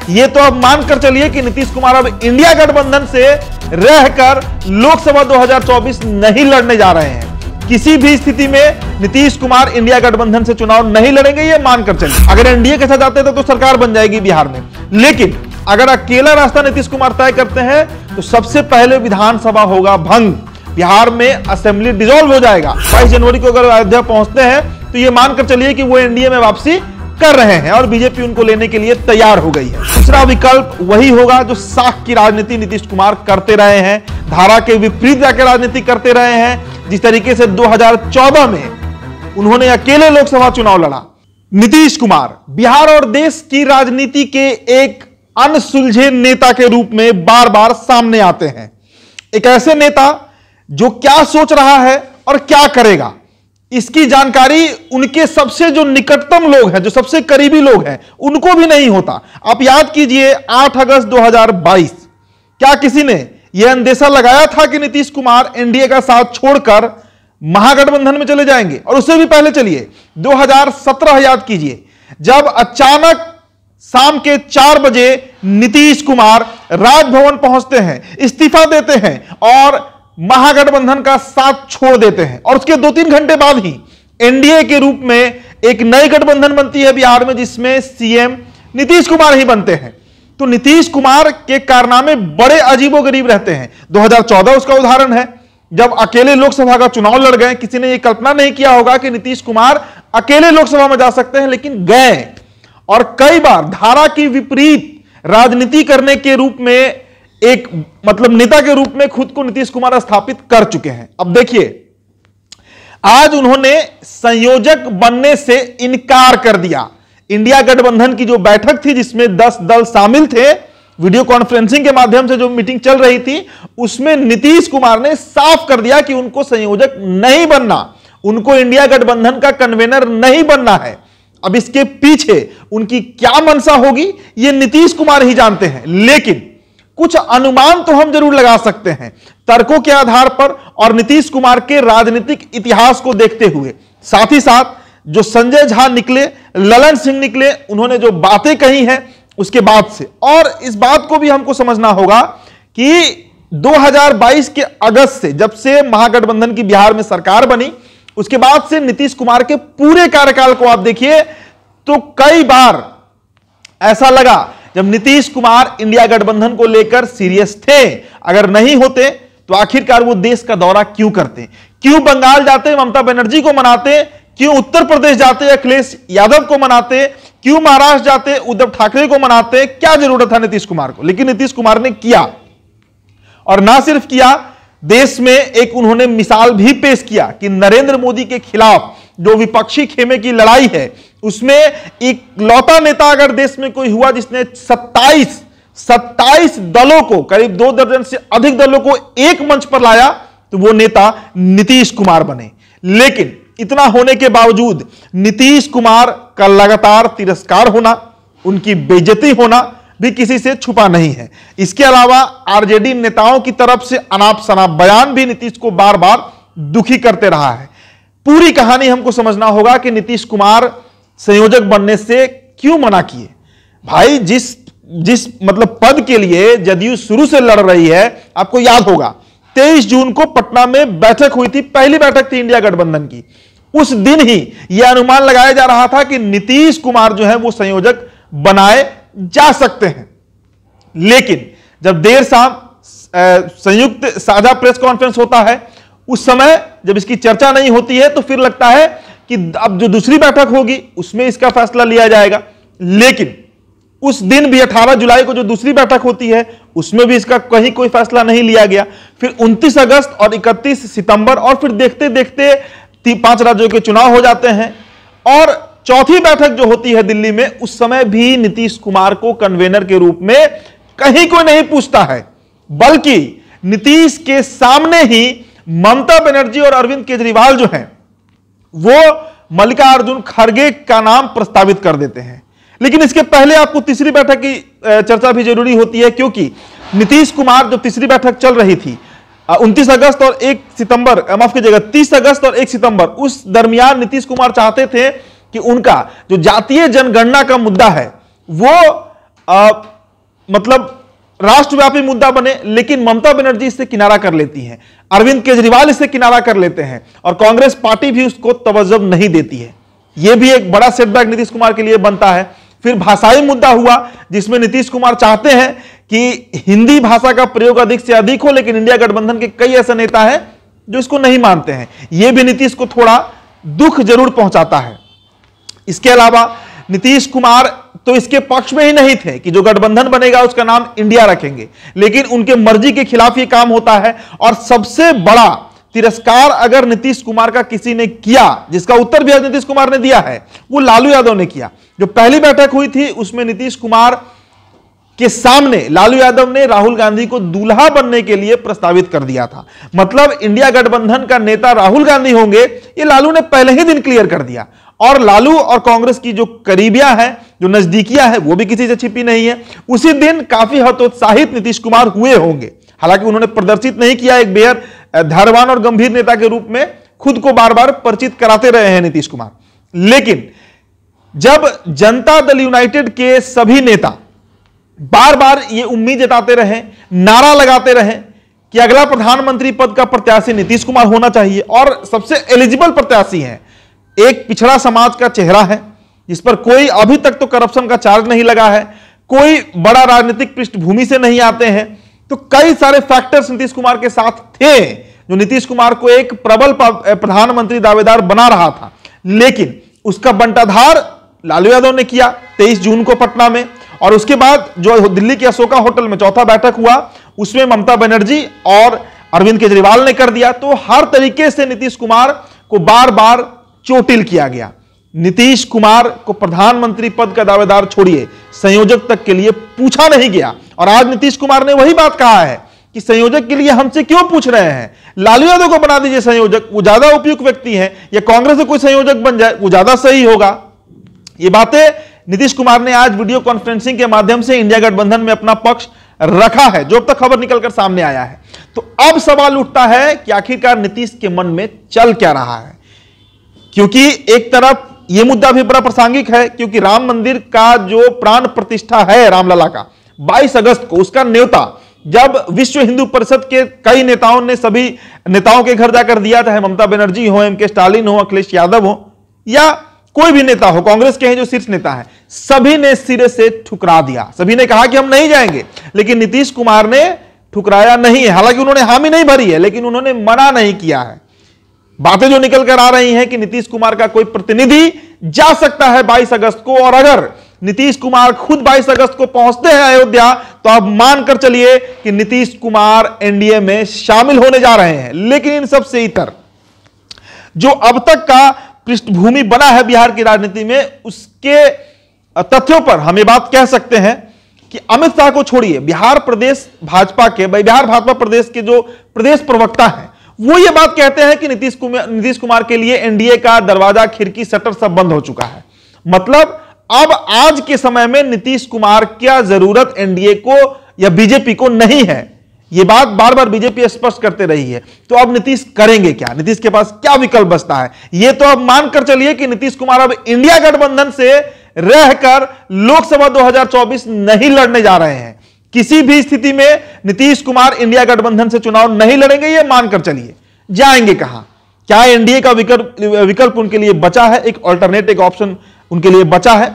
ये तो अब मानकर चलिए कि नीतीश कुमार अब इंडिया गठबंधन से रहकर लोकसभा 2024 नहीं लड़ने जा रहे हैं। किसी भी स्थिति में नीतीश कुमार इंडिया गठबंधन से चुनाव नहीं लड़ेंगे, ये मानकर चलिए। अगर एनडीए के साथ जाते हैं तो सरकार बन जाएगी बिहार में, लेकिन अगर अकेला रास्ता नीतीश कुमार तय करते हैं तो सबसे पहले विधानसभा होगा भंग, बिहार में असेंबली डिसॉल्व हो जाएगा। 22 जनवरी को अगर अयोध्या पहुंचते हैं तो ये मानकर चलिए कि वो एनडीए में वापसी कर रहे हैं और बीजेपी उनको लेने के लिए तैयार हो गई है। दूसरा विकल्प वही होगा जो साख की राजनीति नीतीश कुमार करते रहे हैं, धारा के विपरीत जाकर राजनीति करते रहे हैं। जिस तरीके से 2014 में उन्होंने अकेले लोकसभा चुनाव लड़ा, नीतीश कुमार बिहार और देश की राजनीति के एक अनसुलझे नेता के रूप में बार बार सामने आते हैं। एक ऐसे नेता जो क्या सोच रहा है और क्या करेगा, इसकी जानकारी उनके सबसे जो निकटतम लोग हैं, जो सबसे करीबी लोग हैं, उनको भी नहीं होता। आप याद कीजिए 8 अगस्त 2022, क्या किसी ने यह अंदेशा लगाया था कि नीतीश कुमार एनडीए का साथ छोड़कर महागठबंधन में चले जाएंगे? और उससे भी पहले चलिए 2017 याद कीजिए, जब अचानक शाम के 4 बजे नीतीश कुमार राजभवन पहुंचते हैं, इस्तीफा देते हैं और महागठबंधन का साथ छोड़ देते हैं। और उसके 2-3 घंटे बाद ही एनडीए के रूप में एक नई गठबंधन बनती है बिहार में, जिसमें सीएम नीतीश कुमार ही बनते हैं। तो नीतीश कुमार के कारनामे बड़े अजीबोगरीब रहते हैं। 2014 उसका उदाहरण है, जब अकेले लोकसभा का चुनाव लड़ गए। किसी ने यह कल्पना नहीं किया होगा कि नीतीश कुमार अकेले लोकसभा में जा सकते हैं, लेकिन गए और कई बार धारा की विपरीत राजनीति करने के रूप में एक नेता के रूप में खुद को नीतीश कुमार स्थापित कर चुके हैं। अब देखिए, आज उन्होंने संयोजक बनने से इनकार कर दिया। इंडिया गठबंधन की जो बैठक थी, जिसमें 10 दल शामिल थे, वीडियो कॉन्फ्रेंसिंग के माध्यम से जो मीटिंग चल रही थी, उसमें नीतीश कुमार ने साफ कर दिया कि उनको संयोजक नहीं बनना, उनको इंडिया गठबंधन का कन्वेनर नहीं बनना है। अब इसके पीछे उनकी क्या मंशा होगी, यह नीतीश कुमार ही जानते हैं, लेकिन कुछ अनुमान तो हम जरूर लगा सकते हैं तर्कों के आधार पर और नीतीश कुमार के राजनीतिक इतिहास को देखते हुए। साथ ही साथ जो संजय झा निकले, ललन सिंह निकले, उन्होंने जो बातें कही हैं उसके बाद से, और इस बात को भी हमको समझना होगा कि 2022 के अगस्त से, जब से महागठबंधन की बिहार में सरकार बनी, उसके बाद से नीतीश कुमार के पूरे कार्यकाल को आप देखिए तो कई बार ऐसा लगा जब नीतीश कुमार इंडिया गठबंधन को लेकर सीरियस थे। अगर नहीं होते तो आखिरकार वो देश का दौरा क्यों करते, क्यों बंगाल जाते ममता बनर्जी को मनाते, क्यों उत्तर प्रदेश जाते अखिलेश यादव को मनाते, क्यों महाराष्ट्र जाते उद्धव ठाकरे को मनाते? क्या जरूरत था नीतीश कुमार को? लेकिन नीतीश कुमार ने किया, और ना सिर्फ किया, देश में एक उन्होंने मिसाल भी पेश किया कि नरेंद्र मोदी के खिलाफ जो विपक्षी खेमे की लड़ाई है, उसमें एक लौता नेता अगर देश में कोई हुआ जिसने 27 दलों को, करीब 2 दर्जन से अधिक दलों को एक मंच पर लाया, तो वो नेता नीतीश कुमार बने। लेकिन इतना होने के बावजूद नीतीश कुमार का लगातार तिरस्कार होना, उनकी बेइज्जती होना भी किसी से छुपा नहीं है। इसके अलावा आरजेडी नेताओं की तरफ से अनाप शनाप बयान भी नीतीश को बार बार दुखी करते रहा है। पूरी कहानी हमको समझना होगा कि नीतीश कुमार संयोजक बनने से क्यों मना किए। भाई, जिस पद के लिए जदयू शुरू से लड़ रही है, आपको याद होगा 23 जून को पटना में बैठक हुई थी, पहली बैठक थी इंडिया गठबंधन की। उस दिन ही यह अनुमान लगाया जा रहा था कि नीतीश कुमार जो है वो संयोजक बनाए जा सकते हैं। लेकिन जब देर शाम संयुक्त साझा प्रेस कॉन्फ्रेंस होता है, उस समय जब इसकी चर्चा नहीं होती है, तो फिर लगता है कि अब जो दूसरी बैठक होगी उसमें इसका फैसला लिया जाएगा। लेकिन उस दिन भी 18 जुलाई को जो दूसरी बैठक होती है, उसमें भी इसका कहीं कोई फैसला नहीं लिया गया। फिर 29 अगस्त और 31 सितंबर, और फिर देखते देखते 5 राज्यों के चुनाव हो जाते हैं, और चौथी बैठक जो होती है दिल्ली में, उस समय भी नीतीश कुमार को कन्वेनर के रूप में कहीं कोई नहीं पूछता है, बल्कि नीतीश के सामने ही ममता बनर्जी और अरविंद केजरीवाल जो हैं वो मल्लिकार्जुन खड़गे का नाम प्रस्तावित कर देते हैं। लेकिन इसके पहले आपको तीसरी बैठक की चर्चा भी जरूरी होती है, क्योंकि नीतीश कुमार जब तीसरी बैठक चल रही थी 29 अगस्त और 1 सितंबर, माफ कीजिएगा 30 अगस्त और 1 सितंबर, उस दरमियान नीतीश कुमार चाहते थे कि उनका जो जातीय जनगणना का मुद्दा है वो मतलब राष्ट्रव्यापी मुद्दा बने, लेकिन ममता बनर्जी इससे किनारा कर लेती हैं, अरविंद केजरीवाल इससे किनारा कर लेते हैं और कांग्रेस पार्टी भी उसको तवज्जो नहीं देती है। यह भी एक बड़ा सेटबैक नीतीश कुमार के लिए बनता है। फिर भाषाई मुद्दा हुआ जिसमें नीतीश कुमार चाहते हैं कि हिंदी भाषा का प्रयोग अधिक से अधिक हो, लेकिन इंडिया गठबंधन के कई ऐसे नेता हैं जो इसको नहीं मानते हैं। यह भी नीतीश को थोड़ा दुख जरूर पहुंचाता है। इसके अलावा नीतीश कुमार तो इसके पक्ष में ही नहीं थे कि जो गठबंधन बनेगा उसका नाम इंडिया रखेंगे, लेकिन उनके मर्जी के खिलाफ यह काम होता है। और सबसे बड़ा तिरस्कार अगर नीतीश कुमार का किसी ने किया, जिसका उत्तर भी आज नीतीश कुमार ने दिया है, वो लालू यादव ने किया। जो पहली बैठक हुई थी उसमें नीतीश कुमार के सामने लालू यादव ने राहुल गांधी को दूल्हा बनने के लिए प्रस्तावित कर दिया था। मतलब इंडिया गठबंधन का नेता राहुल गांधी होंगे, ये लालू ने पहले ही दिन क्लियर कर दिया। और लालू और कांग्रेस की जो करीबियां हैं, जो नजदीकियां हैं, वो भी किसी से छिपी नहीं है। उसी दिन काफी हतोत्साहित नीतीश कुमार हुए होंगे। हालांकि उन्होंने प्रदर्शित नहीं किया, एक बेहद धैर्यवान और गंभीर नेता के रूप में खुद को बार बार परिचित कराते रहे हैं नीतीश कुमार। लेकिन जब जनता दल यूनाइटेड के सभी नेता बार बार ये उम्मीद जताते रहे, नारा लगाते रहे कि अगला प्रधानमंत्री पद का प्रत्याशी नीतीश कुमार होना चाहिए और सबसे एलिजिबल प्रत्याशी है, एक पिछड़ा समाज का चेहरा है जिस पर कोई अभी तक तो करप्शन का चार्ज नहीं लगा है, कोई बड़ा राजनीतिक पृष्ठभूमि से नहीं आते हैं, तो कई सारे फैक्टर्स नीतीश कुमार के साथ थे जो नीतीश कुमार को एक प्रबल प्रधानमंत्री दावेदार बना रहा था। लेकिन उसका बंटाधार लालू यादव ने किया 23 जून को पटना में, और उसके बाद जो दिल्ली के अशोका होटल में चौथा बैठक हुआ उसमें ममता बनर्जी और अरविंद केजरीवाल ने कर दिया। तो हर तरीके से नीतीश कुमार को बार बार चोटिल किया गया। नीतीश कुमार को प्रधानमंत्री पद का दावेदार छोड़िए, संयोजक तक के लिए पूछा नहीं गया। और आज नीतीश कुमार ने वही बात कहा है कि संयोजक के लिए हमसे क्यों पूछ रहे हैं, लालू यादव को बना दीजिए संयोजक, वो ज्यादा उपयुक्त व्यक्ति हैं, या कांग्रेस से कोई संयोजक बन जाए वो ज्यादा सही होगा। ये बातें नीतीश कुमार ने आज वीडियो कॉन्फ्रेंसिंग के माध्यम से इंडिया गठबंधन में अपना पक्ष रखा है, जो अब तक खबर निकलकर सामने आया है। तो अब सवाल उठता है कि आखिरकार नीतीश के मन में चल क्या रहा है, क्योंकि एक तरफ यह मुद्दा भी बड़ा प्रासंगिक है, क्योंकि राम मंदिर का जो प्राण प्रतिष्ठा है रामलला का 22 अगस्त को, उसका न्योता जब विश्व हिंदू परिषद के कई नेताओं ने सभी नेताओं के घर जाकर दिया, चाहे ममता बनर्जी हो, एम के स्टालिन हो, अखिलेश यादव हो, या कोई भी नेता हो, कांग्रेस के हैं जो शीर्ष नेता है, सभी ने सिरे से ठुकरा दिया। सभी ने कहा कि हम नहीं जाएंगे, लेकिन नीतीश कुमार ने ठुकराया नहीं है। हालांकि उन्होंने हामी नहीं भरी है, लेकिन उन्होंने मना नहीं किया है। बातें जो निकल कर आ रही हैं कि नीतीश कुमार का कोई प्रतिनिधि जा सकता है 22 अगस्त को, और अगर नीतीश कुमार खुद 22 अगस्त को पहुंचते हैं अयोध्या, तो आप मानकर चलिए कि नीतीश कुमार एनडीए में शामिल होने जा रहे हैं। लेकिन इन सबसे इतर जो अब तक का पृष्ठभूमि बना है बिहार की राजनीति में, उसके तथ्यों पर हम ये बात कह सकते हैं कि अमित शाह को छोड़िए, बिहार भाजपा प्रदेश के जो प्रदेश प्रवक्ता हैं, वो ये बात कहते हैं कि नीतीश कुमार के लिए एनडीए का दरवाजा, खिड़की, शटर सब बंद हो चुका है। मतलब अब आज के समय में नीतीश कुमार क्या जरूरत एनडीए को या बीजेपी को नहीं है। यह बात बार बार बीजेपी स्पष्ट करते रही है। तो अब नीतीश करेंगे क्या, नीतीश के पास क्या विकल्प बचता है? यह तो अब मानकर चलिए कि नीतीश कुमार अब इंडिया गठबंधन से रहकर लोकसभा 2024 नहीं लड़ने जा रहे हैं। किसी भी स्थिति में नीतीश कुमार इंडिया गठबंधन से चुनाव नहीं लड़ेंगे, यह मानकर चलिए। जाएंगे कहां? क्या एनडीए का विकल्प उनके लिए बचा है? एक ऑल्टरनेटिव ऑप्शन उनके लिए बचा है।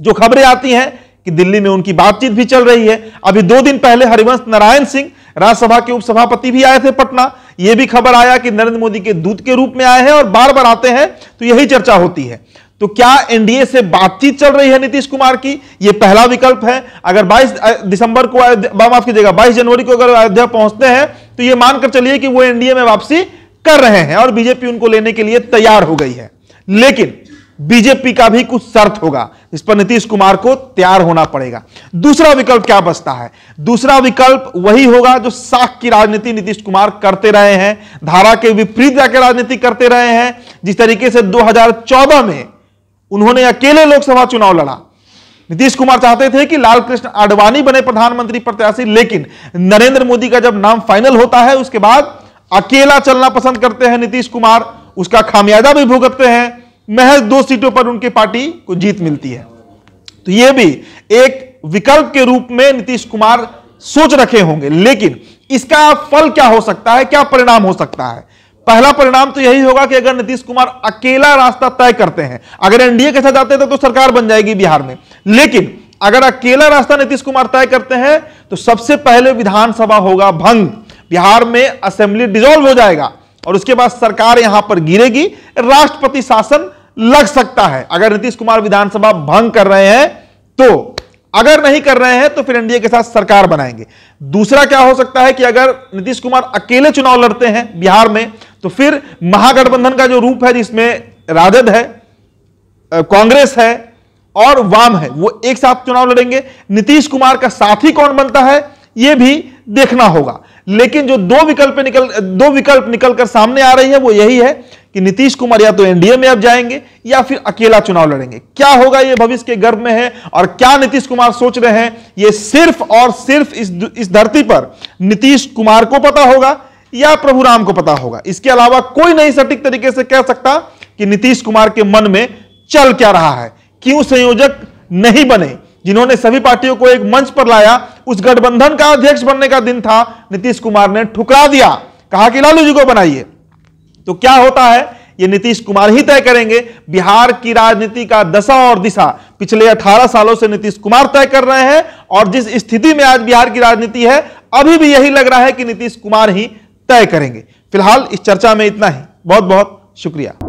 जो खबरें आती हैं कि दिल्ली में उनकी बातचीत भी चल रही है। अभी 2 दिन पहले हरिवंश नारायण सिंह राज्यसभा के उपसभापति भी आए थे पटना। यह भी खबर आया कि नरेंद्र मोदी के दूत के रूप में आए हैं और बार बार आते हैं, तो यही चर्चा होती है। तो क्या एनडीए से बातचीत चल रही है नीतीश कुमार की? यह पहला विकल्प है। अगर 22 दिसंबर को, माफ कीजिएगा, 22 जनवरी को अगर अयोध्या पहुंचते हैं, तो यह मानकर चलिए कि वो एनडीए में वापसी कर रहे हैं और बीजेपी उनको लेने के लिए तैयार हो गई है। लेकिन बीजेपी का भी कुछ शर्त होगा, इस पर नीतीश कुमार को तैयार होना पड़ेगा। दूसरा विकल्प क्या बचता है? दूसरा विकल्प वही होगा जो साख की राजनीति नीतीश कुमार करते रहे हैं, धारा के विपरीत जाकर राजनीति करते रहे हैं। जिस तरीके से 2014 में उन्होंने अकेले लोकसभा चुनाव लड़ा। नीतीश कुमार चाहते थे कि लाल कृष्ण आडवाणी बने प्रधानमंत्री प्रत्याशी, लेकिन नरेंद्र मोदी का जब नाम फाइनल होता है उसके बाद अकेला चलना पसंद करते हैं नीतीश कुमार। उसका खामियाजा भी भुगतते हैं। महज 2 सीटों पर उनकी पार्टी को जीत मिलती है। तो यह भी एक विकल्प के रूप में नीतीश कुमार सोच रखे होंगे। लेकिन इसका फल क्या हो सकता है, क्या परिणाम हो सकता है? पहला परिणाम तो यही होगा कि अगर नीतीश कुमार अकेला रास्ता तय करते हैं, अगर एनडीए के साथ जाते हैं तो सरकार बन जाएगी बिहार में, लेकिन अगर अकेला रास्ता नीतीश कुमार तय करते हैं तो सबसे पहले विधानसभा होगा भंग, बिहार में असेंबली डिसॉल्व हो जाएगा और उसके बाद सरकार यहां पर गिरेगी, राष्ट्रपति शासन लग सकता है अगर नीतीश कुमार विधानसभा भंग कर रहे हैं तो। अगर नहीं कर रहे हैं तो फिर एनडीए के साथ सरकार बनाएंगे। दूसरा क्या हो सकता है कि अगर नीतीश कुमार अकेले चुनाव लड़ते हैं बिहार में तो फिर महागठबंधन का जो रूप है जिसमें राजद है, कांग्रेस है और वाम है, वो एक साथ चुनाव लड़ेंगे। नीतीश कुमार का साथी कौन बनता है यह भी देखना होगा। लेकिन जो दो विकल्प निकलकर सामने आ रही है वो यही है कि नीतीश कुमार या तो एनडीए में अब जाएंगे या फिर अकेला चुनाव लड़ेंगे। क्या होगा यह भविष्य के गर्भ में है और क्या नीतीश कुमार सोच रहे हैं यह सिर्फ और सिर्फ इस धरती पर नीतीश कुमार को पता होगा या प्रभु राम को पता होगा। इसके अलावा कोई नहीं सटीक तरीके से कह सकता कि नीतीश कुमार के मन में चल क्या रहा है। क्यों संयोजक नहीं बने जिन्होंने सभी पार्टियों को एक मंच पर लाया, उस गठबंधन का अध्यक्ष बनने का दिन था, नीतीश कुमार ने ठुकरा दिया, कहा कि लालू जी को बनाइए। तो क्या होता है ये नीतीश कुमार ही तय करेंगे। बिहार की राजनीति का दशा और दिशा पिछले 18 सालों से नीतीश कुमार तय कर रहे हैं और जिस स्थिति में आज बिहार की राजनीति है अभी भी यही लग रहा है कि नीतीश कुमार ही तय करेंगे। फिलहाल इस चर्चा में इतना ही। बहुत बहुत शुक्रिया।